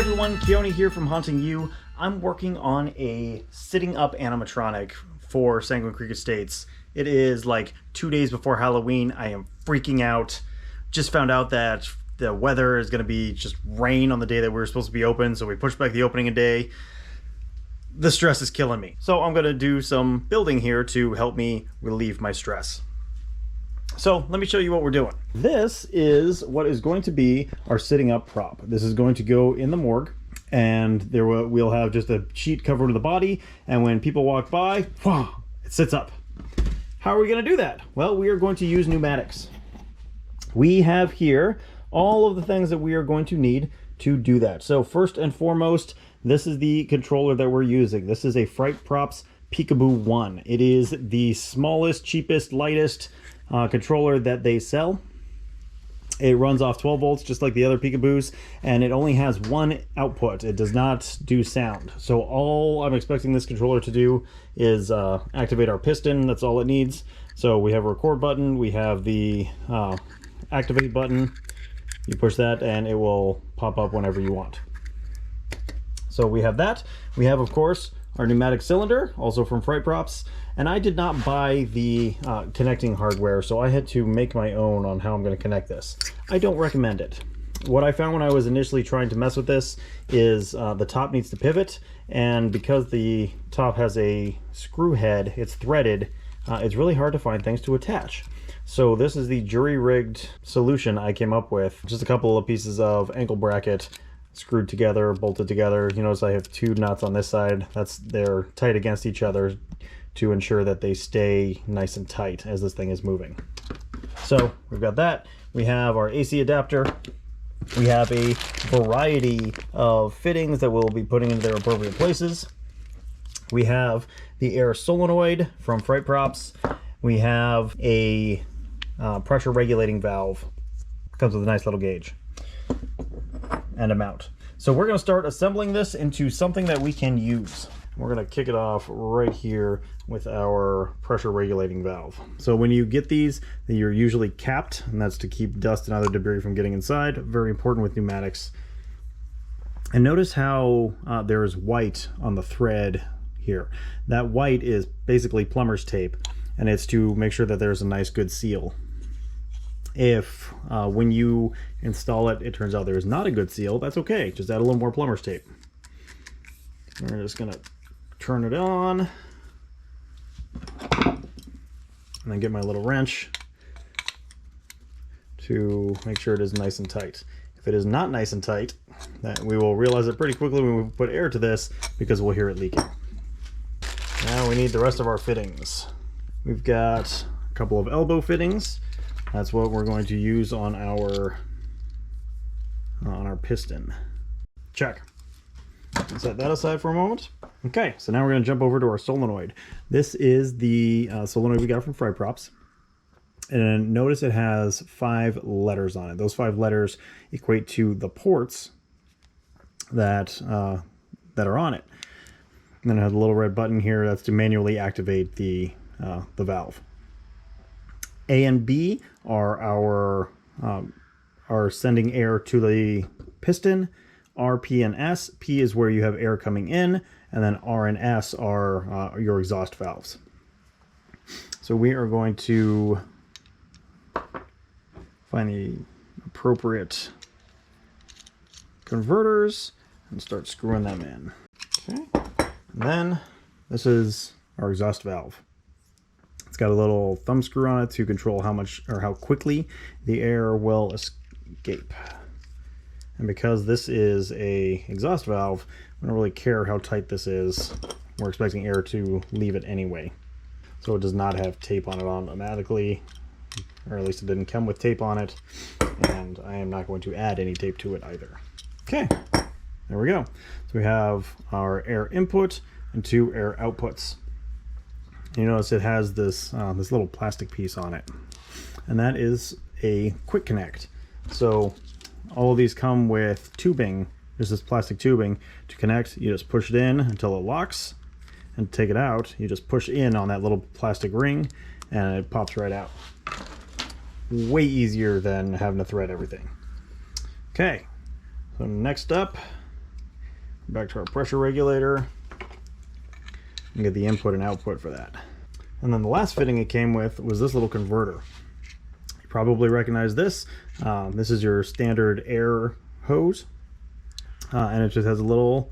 everyone, Keoni here from Haunting You. I'm working on a sitting up animatronic for Sanguine Creek Estates. It is like 2 days before Halloween. I am freaking out. Just found out that the weather is going to be just rain on the day that we're supposed to be open, so we pushed back the opening a day. The stress is killing me. So I'm going to do some building here to help me relieve my stress. So let me show you what we're doing. This is what is going to be our sitting up prop. This is going to go in the morgue, and we'll have just a sheet covering the body, and when people walk by, it sits up. How are we going to do that? Well, we are going to use pneumatics. We have here all of the things that we are going to need to do that. So first and foremost, this is the controller that we're using. This is a Fright Props Peekaboo 1. It is the smallest, cheapest, lightest controller that they sell. It runs off 12 volts just like the other Peekaboos, and it only has one output. It does not do sound. So all I'm expecting this controller to do is activate our piston. That's all it needs. So we have a record button, we have the activate button. You push that and it will pop up whenever you want. So we have that. We have, of course, our pneumatic cylinder, also from Fright Props. And I did not buy the connecting hardware, so I had to make my own on how I'm going to connect this. I don't recommend it. What I found when I was initially trying to mess with this is the top needs to pivot, and because the top has a screw head, it's threaded, it's really hard to find things to attach. So this is the jury-rigged solution I came up with. Just a couple of pieces of ankle bracket screwed together, bolted together. You notice I have two nuts on this side. They're tight against each other to ensure that they stay nice and tight as this thing is moving. So we've got that. We have our AC adapter. We have a variety of fittings that we'll be putting into their appropriate places. We have the air solenoid from Fright Props. We have a pressure regulating valve. Comes with a nice little gauge and a mount. So we're going to start assembling this into something that we can use. We're going to kick it off right here with our pressure regulating valve. So when you get these, you're usually capped, and that's to keep dust and other debris from getting inside. Very important with pneumatics. And notice how there is white on the thread here. That white is basically plumber's tape, and it's to make sure that there's a nice good seal. If when you install it, it turns out there is not a good seal, that's okay. Just add a little more plumber's tape. We're just going to turn it on and then get my little wrench to make sure it is nice and tight. If it is not nice and tight, then we will realize it pretty quickly when we put air to this, because we'll hear it leaking. Now we need the rest of our fittings. We've got a couple of elbow fittings. That's what we're going to use on our piston. Check. Set that aside for a moment. Okay, so now we're going to jump over to our solenoid. This is the solenoid we got from Fright Props. And notice it has 5 letters on it. Those 5 letters equate to the ports that are on it. And then it has a little red button here. That's to manually activate the valve. A and B are our sending air to the piston. R, P, and S. P is where you have air coming in, and then R and S are your exhaust valves. So we are going to find the appropriate converters and start screwing them in. Okay, and then this is our exhaust valve. It's got a little thumb screw on it to control how much or how quickly the air will escape. And because this is a exhaust valve, we don't really care how tight this is. We're expecting air to leave it anyway. So it does not have tape on it automatically, or at least it didn't come with tape on it. And I am not going to add any tape to it either. Okay, there we go. So we have our air input and 2 air outputs. You notice it has this this little plastic piece on it, and that is a quick connect. So all of these come with tubing. There's this plastic tubing to connect. You just push it in until it locks, and to take it out, you just push in on that little plastic ring, and it pops right out. Way easier than having to thread everything. Okay, so next up, Back to our pressure regulator and get the input and output for that. And then the last fitting it came with was this little converter. You probably recognize this. This is your standard air hose, and it just has a little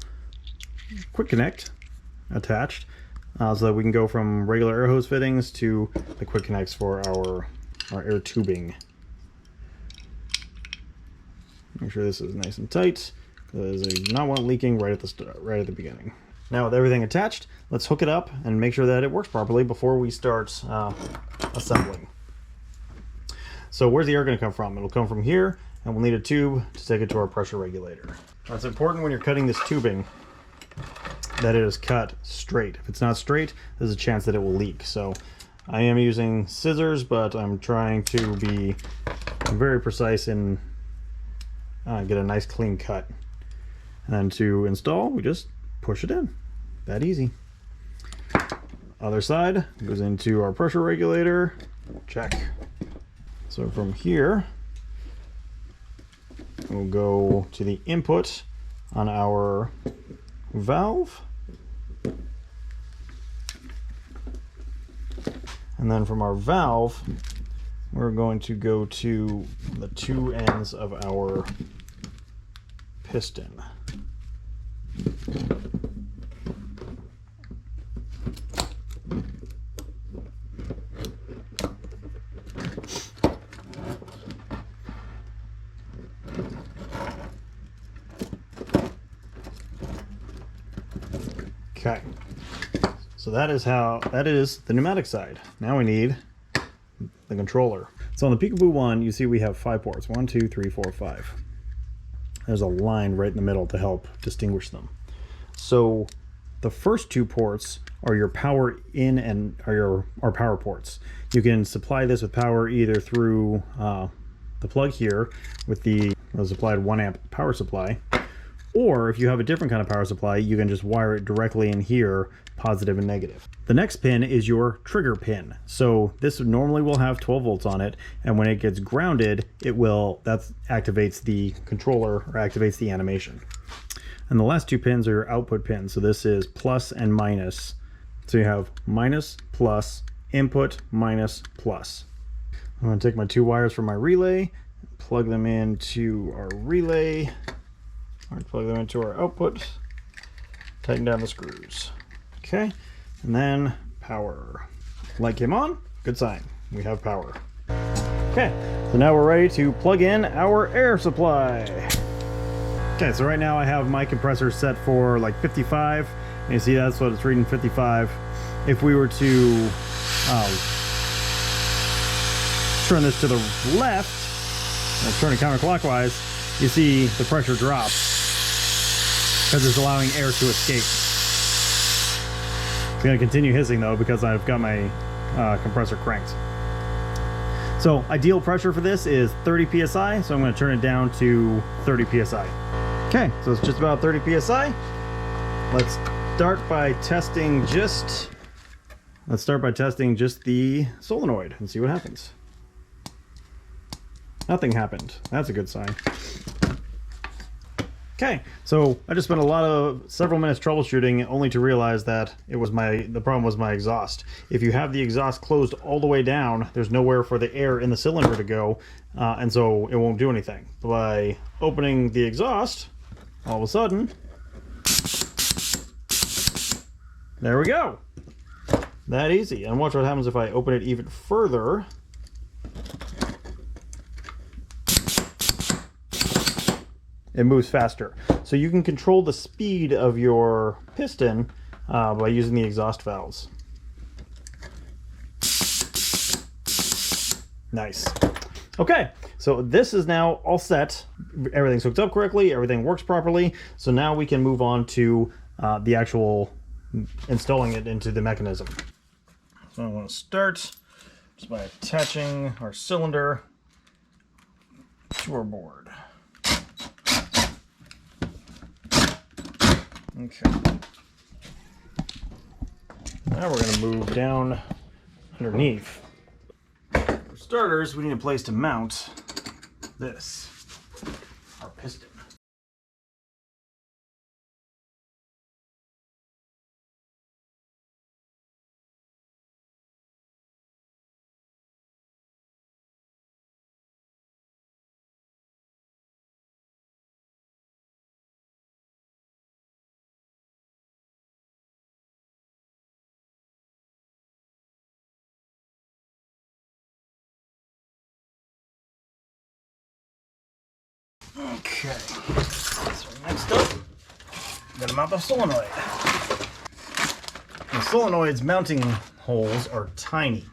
quick connect attached, so that we can go from regular air hose fittings to the quick connects for our air tubing. Make sure this is nice and tight, because I do not want leaking right at the beginning. Now with everything attached, let's hook it up and make sure that it works properly before we start assembling. So where's the air going to come from? It'll come from here, and we'll need a tube to take it to our pressure regulator. Now, it's important when you're cutting this tubing that it is cut straight. If it's not straight, there's a chance that it will leak. So I am using scissors, but I'm trying to be very precise and get a nice clean cut. And then to install, we just push it in. That easy. Other side goes into our pressure regulator. Check. So from here, we'll go to the input on our valve. And then from our valve, we're going to go to the two ends of our piston. Okay, so that is the pneumatic side. Now we need the controller. So on the Peekaboo one, you see we have 5 ports. 1, 2, 3, 4, 5. There's a line right in the middle to help distinguish them. So the first 2 ports are your power in and are power ports. You can supply this with power either through the plug here with the supplied 1 amp power supply, or if you have a different kind of power supply, you can just wire it directly in here, positive and negative. The next pin is your trigger pin. So this normally will have 12 volts on it, and when it gets grounded, that activates the controller or activates the animation. And the last 2 pins are your output pins. So this is plus and minus. So you have minus, plus, input, minus, plus. I'm going to take my 2 wires from my relay, plug them into our relay, or plug them into our output, tighten down the screws. Okay, and then power. Light came on, good sign. We have power. Okay, so now we're ready to plug in our air supply. Okay, so right now I have my compressor set for like 55, and you see that's what it's reading, 55. If we were to turn this to the left, and turn it counterclockwise, you see the pressure drops because it's allowing air to escape. It's going to continue hissing though because I've got my compressor cranked. So ideal pressure for this is 30 psi, so I'm going to turn it down to 30 psi. Okay, so it's just about 30 psi. Let's start by testing just the solenoid and see what happens. Nothing happened. That's a good sign. Okay, so I just spent several minutes troubleshooting only to realize that the problem was my exhaust. If you have the exhaust closed all the way down, there's nowhere for the air in the cylinder to go, and so it won't do anything. By opening the exhaust, all of a sudden, there we go. That easy. And watch what happens if I open it even further. It moves faster. So you can control the speed of your piston by using the exhaust valves. Nice. Okay, so this is now all set. Everything's hooked up correctly, everything works properly. So now we can move on to the actual installing it into the mechanism. So I want to start just by attaching our cylinder to our board. Okay. Now we're going to move down underneath. For starters, we need a place to mount this, our piston. Okay, so next up, I'm gonna mount the solenoid. The solenoid's mounting holes are tiny.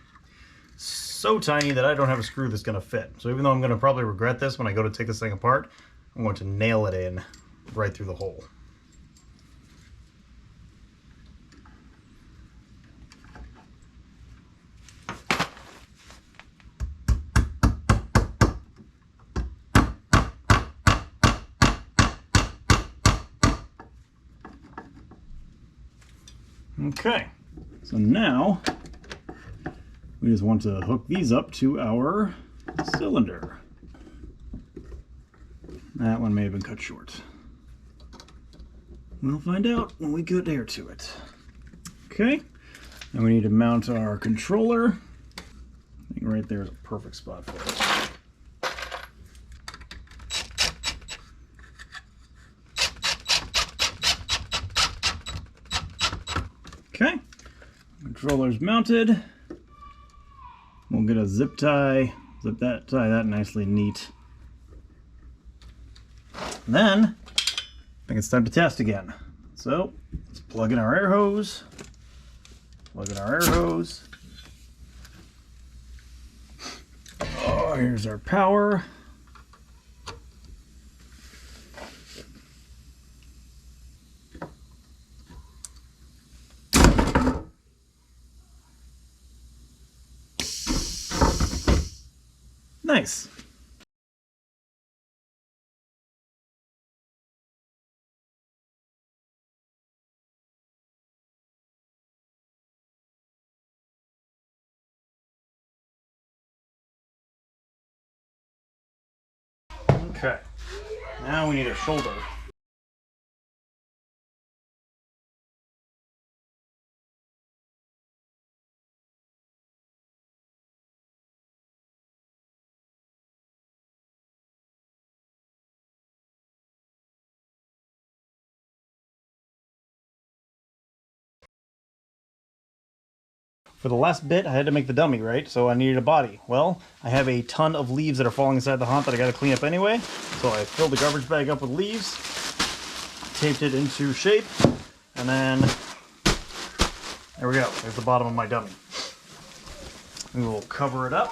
So tiny that I don't have a screw that's gonna fit. So even though I'm gonna probably regret this when I go to take this thing apart, I'm going to nail it in right through the hole. Okay, so now we just want to hook these up to our cylinder. That one may have been cut short. We'll find out when we get air to it. Okay, and we need to mount our controller. I think right there is a perfect spot for it. Okay, controller's mounted. We'll get a zip tie, tie that nicely neat. And then, I think it's time to test again. So, let's plug in our air hose. Plug in our air hose. Oh, here's our power. Nice. Okay, now we need a shoulder. For the last bit, I had to make the dummy, right? So I needed a body. Well, I have a ton of leaves that are falling inside the haunt that I gotta clean up anyway. So I filled the garbage bag up with leaves, taped it into shape, and then there we go. There's the bottom of my dummy. We will cover it up.